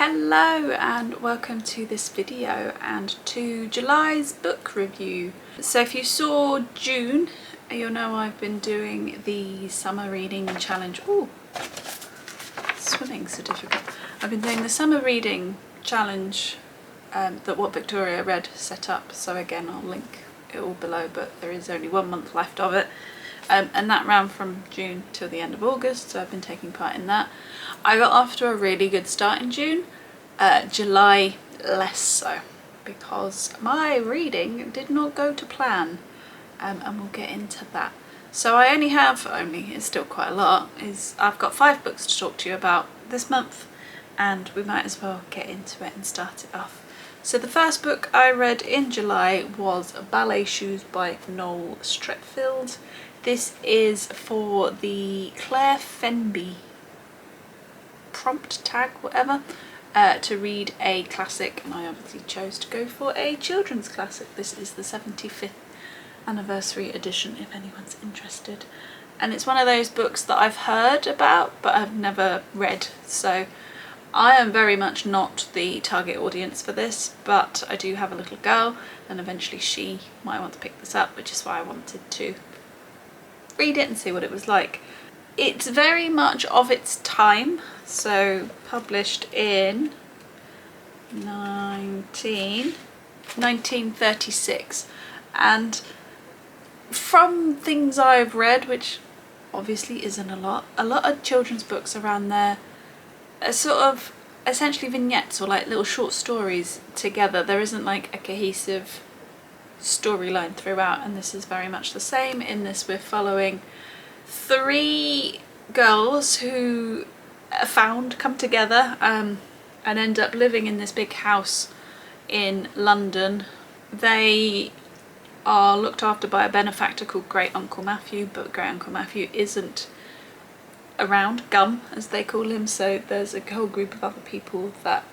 Hello and welcome to this video and to July's book review. So if you saw June, you'll know I've been doing the summer reading challenge. Ooh, swimming certificate. I've been doing the summer reading challenge that What Victoria Read set up. So again, I'll link it all below, but there is only 1 month left of it. And that ran from June till the end of August, so I've been taking part in that. I got off to a really good start in June. July less so, because my reading did not go to plan, and we'll get into that. So I it's still quite a lot, I've got 5 books to talk to you about this month, and we might as well get into it and start it off. So the first book I read in July was Ballet Shoes by Noel Streatfeild. This is for the Claire Fenby prompt tag, whatever, to read a classic, and I obviously chose to go for a children's classic. This is the 75th anniversary edition, if anyone's interested. And it's one of those books that I've heard about but I've never read, so I am very much not the target audience for this, but I do have a little girl and eventually she might want to pick this up, which is why I wanted to read it and see what it was like. It's very much of its time, so published in 1936, and from things I've read, which obviously isn't a lot of children's books around there are sort of essentially vignettes or like little short stories together. There isn't like a cohesive storyline throughout, and this is very much the same. In this we're following 3 girls who come together and end up living in this big house in London. They are looked after by a benefactor called Great Uncle Matthew, but Great Uncle Matthew isn't around, Gum as they call him, so there's a whole group of other people that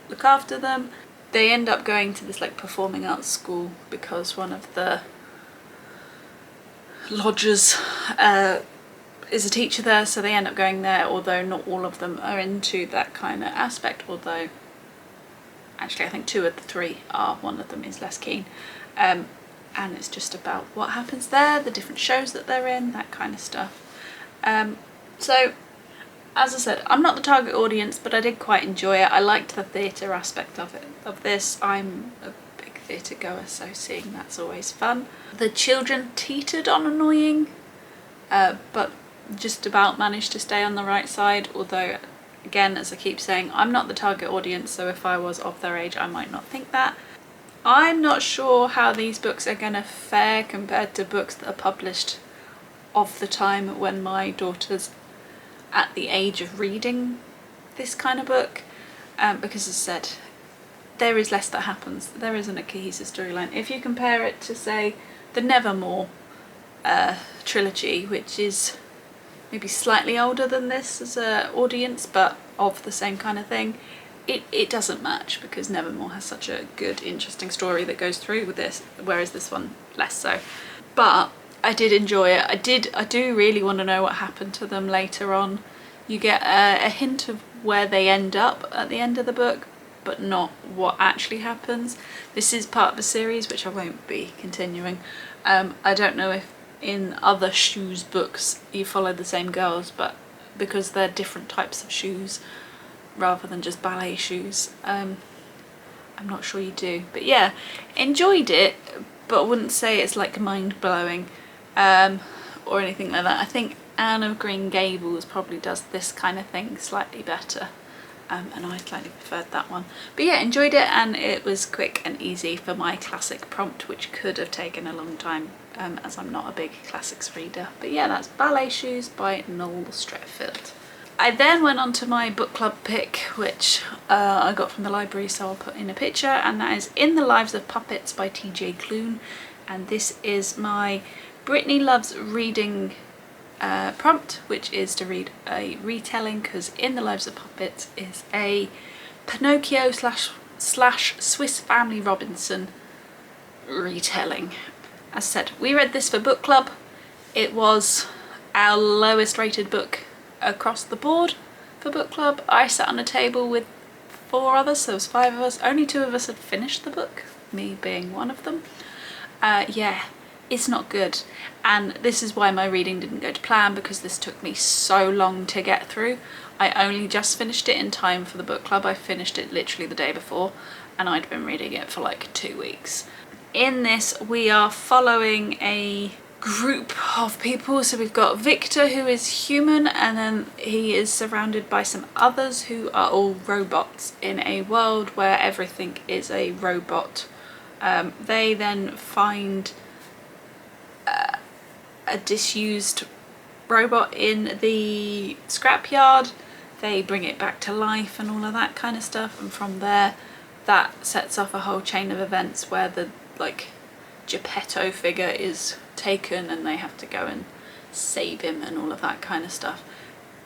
look after them. They end up going to this like performing arts school because one of the lodgers is a teacher there, so they end up going there, although not all of them are into that kind of aspect, although actually I think 2 of the 3 are. One of them is less keen, and it's just about what happens there, the different shows that they're in, that kind of stuff. So as I said, I'm not the target audience, but I did quite enjoy it. I liked the theatre aspect of this. I'm a big theatre goer, so seeing that's always fun. The children teetered on annoying, but just about managed to stay on the right side, although again, as I keep saying, I'm not the target audience, so if I was of their age I might not think that. I'm not sure how these books are going to fare compared to books that are published of the time when my daughter's at the age of reading this kind of book, because as I said, there is less that happens. There isn't a cohesive storyline. If you compare it to, say, the Nevermore trilogy, which is maybe slightly older than this as an audience, but of the same kind of thing, it doesn't match, because Nevermore has such a good, interesting story that goes through with this, whereas this one less so. But I did enjoy it. I do really want to know what happened to them later on. You get a hint of where they end up at the end of the book, but not what actually happens. This is part of a series which I won't be continuing. I don't know if in other shoes books you follow the same girls, but because they're different types of shoes rather than just ballet shoes, I'm not sure you do. But yeah, enjoyed it, but wouldn't say it's like mind-blowing or anything like that. I think Anne of Green Gables probably does this kind of thing slightly better, and I slightly preferred that one. But yeah, enjoyed it, and it was quick and easy for my classic prompt, which could have taken a long time, as I'm not a big classics reader. But yeah, that's Ballet Shoes by Noel Streatfeild. I then went on to my book club pick, which I got from the library, so I'll put in a picture, and that is In the Lives of Puppets by T.J. Klune, and this is my Brittany Loves Reading prompt, which is to read a retelling, because In the Lives of Puppets is a Pinocchio slash Swiss Family Robinson retelling. As I said, we read this for book club. It was our lowest rated book across the board for book club. I sat on a table with 4 others, so there was 5 of us. Only 2 of us had finished the book, me being one of them. Yeah, it's not good. And this is why my reading didn't go to plan, because this took me so long to get through. I only just finished it in time for the book club. I finished it literally the day before, and I'd been reading it for like 2 weeks. In this, we are following a group of people. So we've got Victor, who is human, and then he is surrounded by some others who are all robots in a world where everything is a robot. They then find a disused robot in the scrapyard. They bring it back to life and all of that kind of stuff, and from there that sets off a whole chain of events where the like Geppetto figure is taken and they have to go and save him and all of that kind of stuff.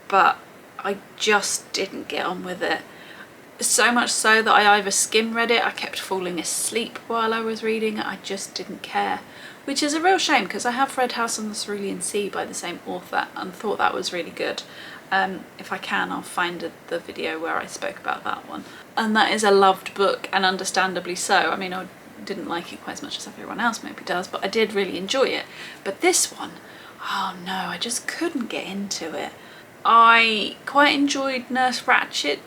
But I just didn't get on with it. So much so that I either skim read it, I kept falling asleep while I was reading it, I just didn't care. Which is a real shame, because I have read House on the Cerulean Sea by the same author and thought that was really good. If I can, I'll find the video where I spoke about that one. And that is a loved book, and understandably so. I mean, I didn't like it quite as much as everyone else maybe does, but I did really enjoy it. But this one, oh no, I just couldn't get into it. I quite enjoyed Nurse Ratched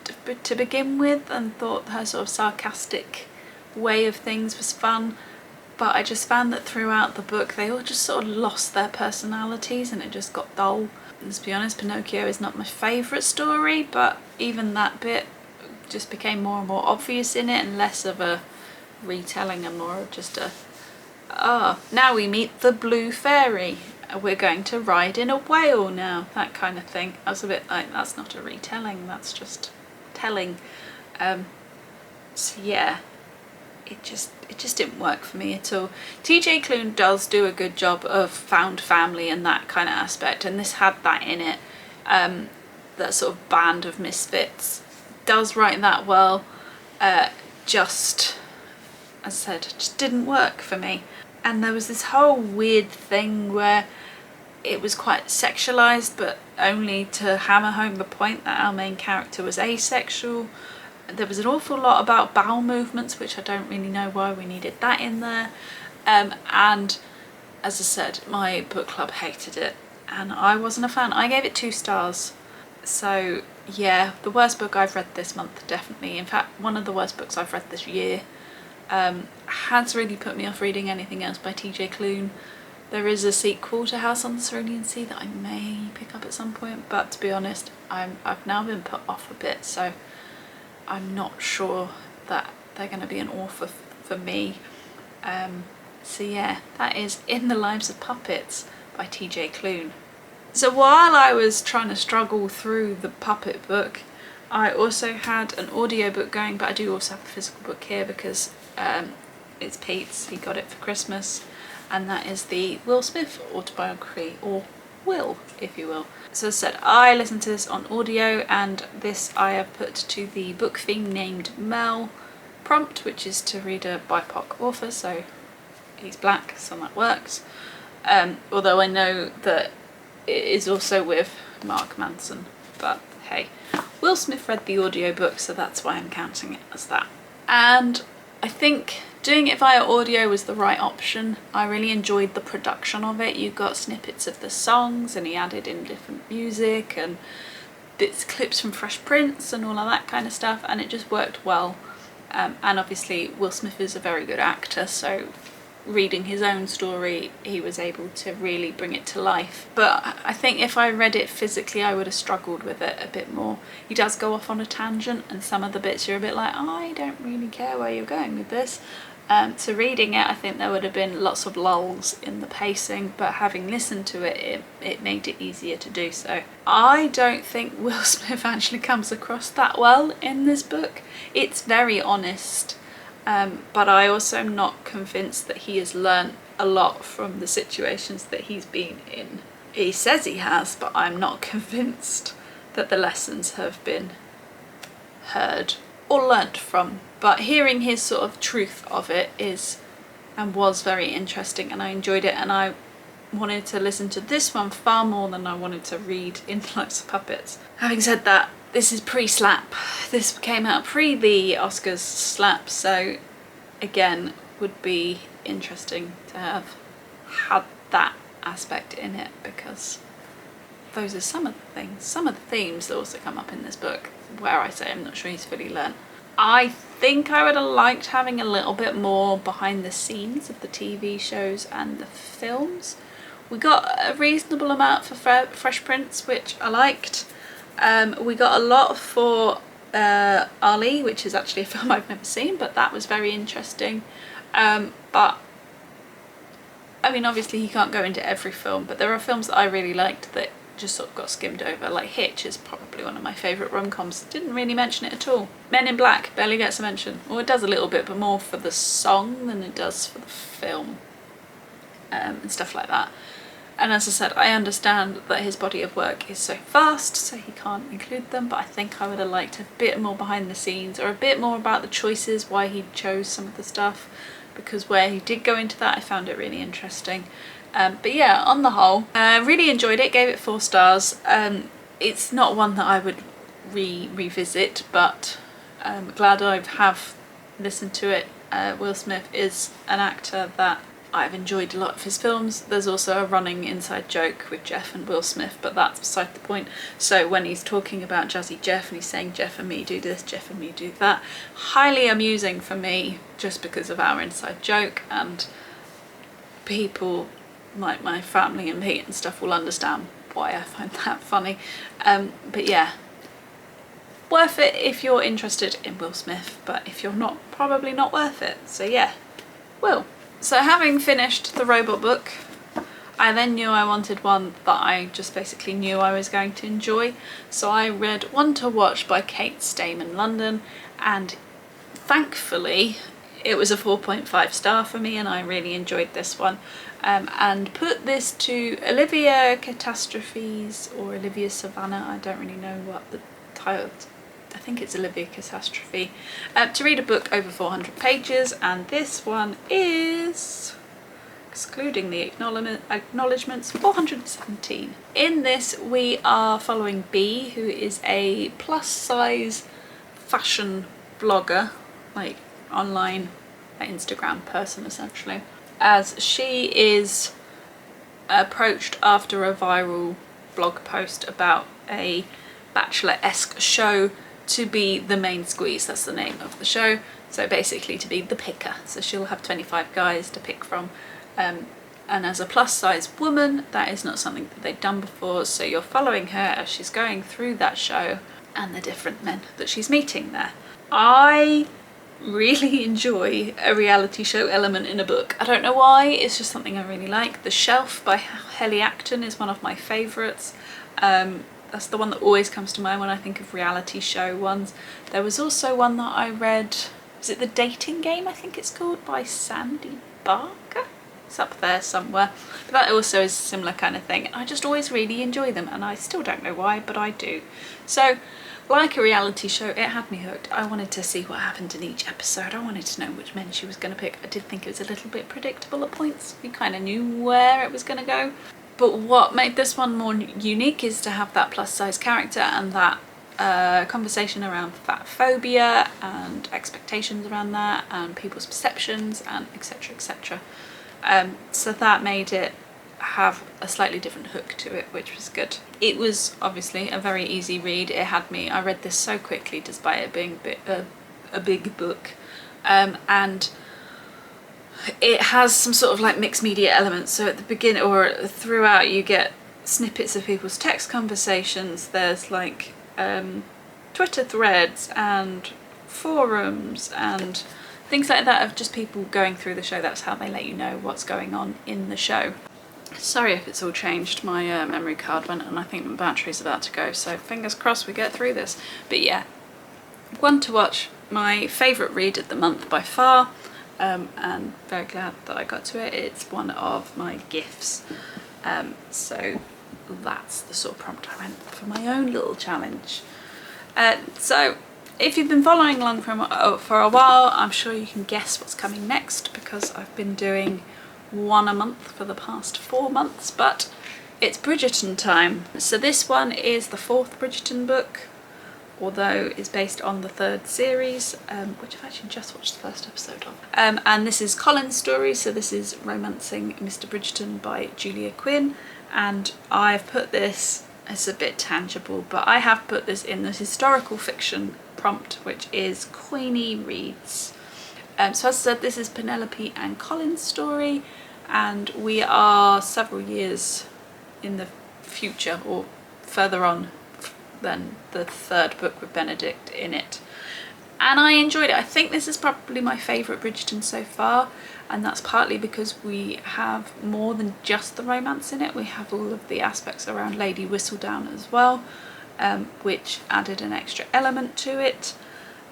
to begin with, and thought her sort of sarcastic way of things was fun, but I just found that throughout the book they all just sort of lost their personalities and it just got dull. Let's be honest, Pinocchio is not my favourite story, but even that bit just became more and more obvious in it, and less of a retelling and more of just a, now we meet the blue fairy, we're going to ride in a whale now, that kind of thing. I was a bit like, that's not a retelling, that's just telling. So yeah, it just didn't work for me at all. TJ Klune does do a good job of found family and that kind of aspect, and this had that in it. That sort of band of misfits, does write that well. Just, as I said, just didn't work for me. And there was this whole weird thing where it was quite sexualized, but only to hammer home the point that our main character was asexual. There was an awful lot about bowel movements, which I don't really know why we needed that in there. And as I said, my book club hated it and I wasn't a fan. I gave it 2 stars. So yeah, the worst book I've read this month, definitely. In fact, one of the worst books I've read this year. Has really put me off reading anything else by TJ Klune. There is a sequel to House on the Cerulean Sea that I may pick up at some point, but to be honest, I've now been put off a bit, so I'm not sure that they're going to be an author for me. So yeah, that is In the Lives of Puppets by TJ Klune. So while I was trying to struggle through the puppet book, I also had an audiobook going, but I do also have a physical book here because it's Pete's, he got it for Christmas, and that is the Will Smith autobiography, or Will, if you will. So as I said, I listened to this on audio, and this I have put to the book theme named Mel prompt, which is to read a BIPOC author, so he's black, so that works. Although I know that it is also with Mark Manson, but hey. Will Smith read the audiobook, so that's why I'm counting it as that. And I think doing it via audio was the right option. I really enjoyed the production of it. You got snippets of the songs, and he added in different music and clips from Fresh Prince and all of that kind of stuff, and it just worked well. And obviously Will Smith is a very good actor, so reading his own story, he was able to really bring it to life. But I think if I read it physically, I would have struggled with it a bit more. He does go off on a tangent, and some of the bits you're a bit like, I don't really care where you're going with this. So reading it, I think there would have been lots of lulls in the pacing, but having listened to it, it made it easier to do so. I don't think Will Smith actually comes across that well in this book. It's very honest. But I also am not convinced that he has learnt a lot from the situations that he's been in. He says he has, but I'm not convinced that the lessons have been heard or learnt from. But hearing his sort of truth of it is and was very interesting, and I enjoyed it, and I wanted to listen to this one far more than I wanted to read In the Lives of Puppets. Having said that, this is pre-slap. This came out pre the Oscars slap, so again, would be interesting to have had that aspect in it, because those are some of the themes that also come up in this book where I say I'm not sure he's fully learnt. I think I would have liked having a little bit more behind the scenes of the TV shows and the films. We got a reasonable amount for Fresh Prince, which I liked. We got a lot for Ali, which is actually a film I've never seen, but that was very interesting. But I mean, obviously he can't go into every film, but there are films that I really liked that just sort of got skimmed over. Like Hitch is probably one of my favourite rom-coms. Didn't really mention it at all. Men in Black barely gets a mention. Well, it does a little bit, but more for the song than it does for the film, and stuff like that. And as I said, I understand that his body of work is so vast, so he can't include them, but I think I would have liked a bit more behind the scenes, or a bit more about the choices, why he chose some of the stuff, because where he did go into that, I found it really interesting. But yeah, on the whole, really enjoyed it, gave it 4 stars. It's not one that I would revisit, but I'm glad I have listened to it. Will Smith is an actor that I've enjoyed a lot of his films. There's also a running inside joke with Jeff and Will Smith, but that's beside the point. So when he's talking about Jazzy Jeff and he's saying Jeff and me do this, Jeff and me do that, highly amusing for me just because of our inside joke, and people like my family and Pete and stuff will understand why I find that funny. But yeah, worth it if you're interested in Will Smith, but if you're not, probably not worth it. So yeah, Will. So having finished the robot book, I then knew I wanted one that I just basically knew I was going to enjoy. So I read One to Watch by Kate Stayman London, and thankfully it was a 4.5 star for me, and I really enjoyed this one. And put this to Olivia Catastrophes or Olivia Savannah, I don't really know what the title, I think it's Olivia Catastrophe, to read a book over 400 pages, and this one is, excluding the acknowledgements, 417. In this we are following B, who is a plus size fashion blogger, like online Instagram person essentially, as she is approached after a viral blog post about a Bachelor-esque show to be the main squeeze. That's the name of the show. So basically to be the picker. So she'll have 25 guys to pick from. And as a plus size woman, that is not something that they've done before. So you're following her as she's going through that show and the different men that she's meeting there. I really enjoy a reality show element in a book. I don't know why, it's just something I really like. The Shelf by Helly Acton is one of my favourites. That's the one that always comes to mind when I think of reality show ones. There was also one that I read, is it The Dating Game, I think it's called, by Sandy Barker? It's up there somewhere. But that also is a similar kind of thing. I just always really enjoy them, and I still don't know why, but I do. So, like a reality show, it had me hooked. I wanted to see what happened in each episode. I wanted to know which men she was going to pick. I did think it was a little bit predictable at points. You kind of knew where it was going to go. But what made this one more unique is to have that plus size character and that conversation around fat phobia and expectations around that and people's perceptions and etc, etc. So that made it have a slightly different hook to it, which was good. It was obviously a very easy read. It had me, I read this so quickly despite it being a big book, and it has some sort of like mixed media elements. So at the beginning or throughout you get snippets of people's text conversations. There's like Twitter threads and forums and things like that of just people going through the show. That's how they let you know what's going on in the show. Sorry if it's all changed, my memory card went and I think my battery's about to go, so fingers crossed we get through this. But yeah, One to Watch, my favourite read of the month by far, and very glad that I got to it. It's one of my gifts, so that's the sort of prompt I went for my own little challenge. So if you've been following along for a while, I'm sure you can guess what's coming next, because I've been doing one a month for the past 4 months, but it's Bridgerton time. So this one is the 4th Bridgerton book. although is based on the 3rd series, which I've actually just watched the 1st episode of. And this is Colin's story, so this is Romancing Mr. Bridgerton by Julia Quinn, and I've put this, it's a bit tangible, but I have put this in the historical fiction prompt, which is Queenie Reads. So as I said, this is Penelope and Colin's story, and we are several years in the future, or further on than the 3rd book with Benedict in it. And I enjoyed it. I think this is probably my favourite Bridgerton so far, and that's partly because we have more than just the romance in it. We have all of the aspects around Lady Whistledown as well, which added an extra element to it.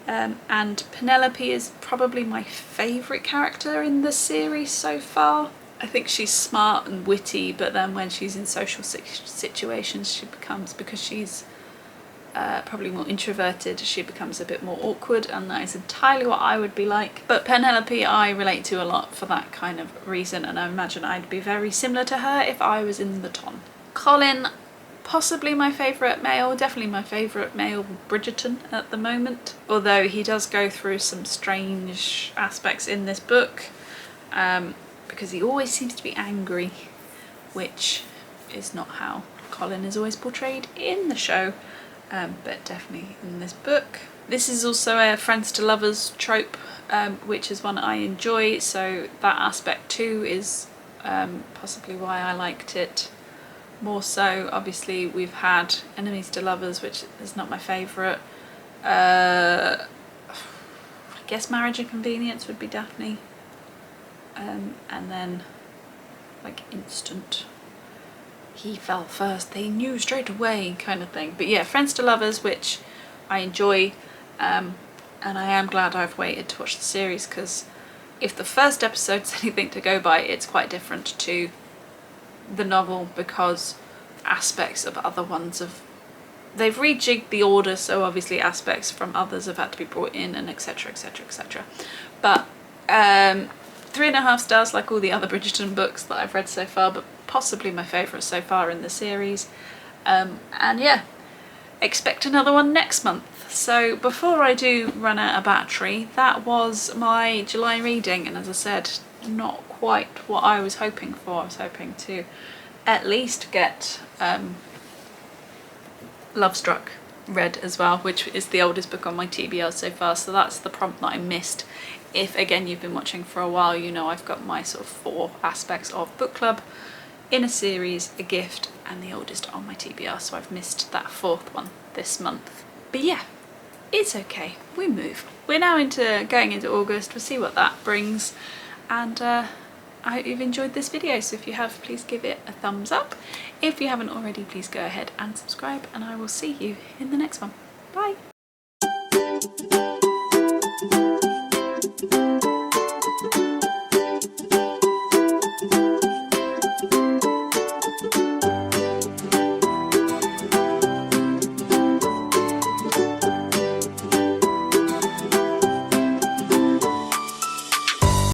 And Penelope is probably my favourite character in the series so far. I think she's smart and witty, but then when she's in social situations she becomes, because she's probably more introverted, she becomes a bit more awkward, and that is entirely what I would be like. But Penelope I relate to a lot for that kind of reason, and I imagine I'd be very similar to her if I was in the ton. Colin, possibly my favourite male, definitely my favourite male Bridgerton at the moment, although he does go through some strange aspects in this book, because he always seems to be angry, which is not how Colin is always portrayed in the show, but definitely in this book. This is also a friends to lovers trope, which is one I enjoy, so that aspect too is possibly why I liked it more so. Obviously we've had enemies to lovers, which is not my favourite. I guess Marriage and Convenience would be Daphne, and then like instant he fell first, they knew straight away kind of thing. But yeah, friends to lovers, which I enjoy, and I am glad I've waited to watch the series, because if the first episode's anything to go by, it's quite different to the novel, because aspects of other ones they've rejigged the order, so obviously aspects from others have had to be brought in, and etc, etc, etc. But 3.5 stars like all the other Bridgerton books that I've read so far, but possibly my favourite so far in the series. And yeah, expect another one next month. So before I do run out of battery, that was my July reading, and as I said, not quite what I was hoping for. I was hoping to at least get Love Struck read as well, which is the oldest book on my TBR so far, so that's the prompt that I missed. If again you've been watching for a while, you know I've got my sort of 4 aspects of book club in a series, a gift, and the oldest on my TBR, so I've missed that 4th one this month. But yeah, it's okay, we move. We're now going into August, we'll see what that brings, and I hope you've enjoyed this video, so if you have, please give it a thumbs up. If you haven't already, please go ahead and subscribe, and I will see you in the next one. Bye!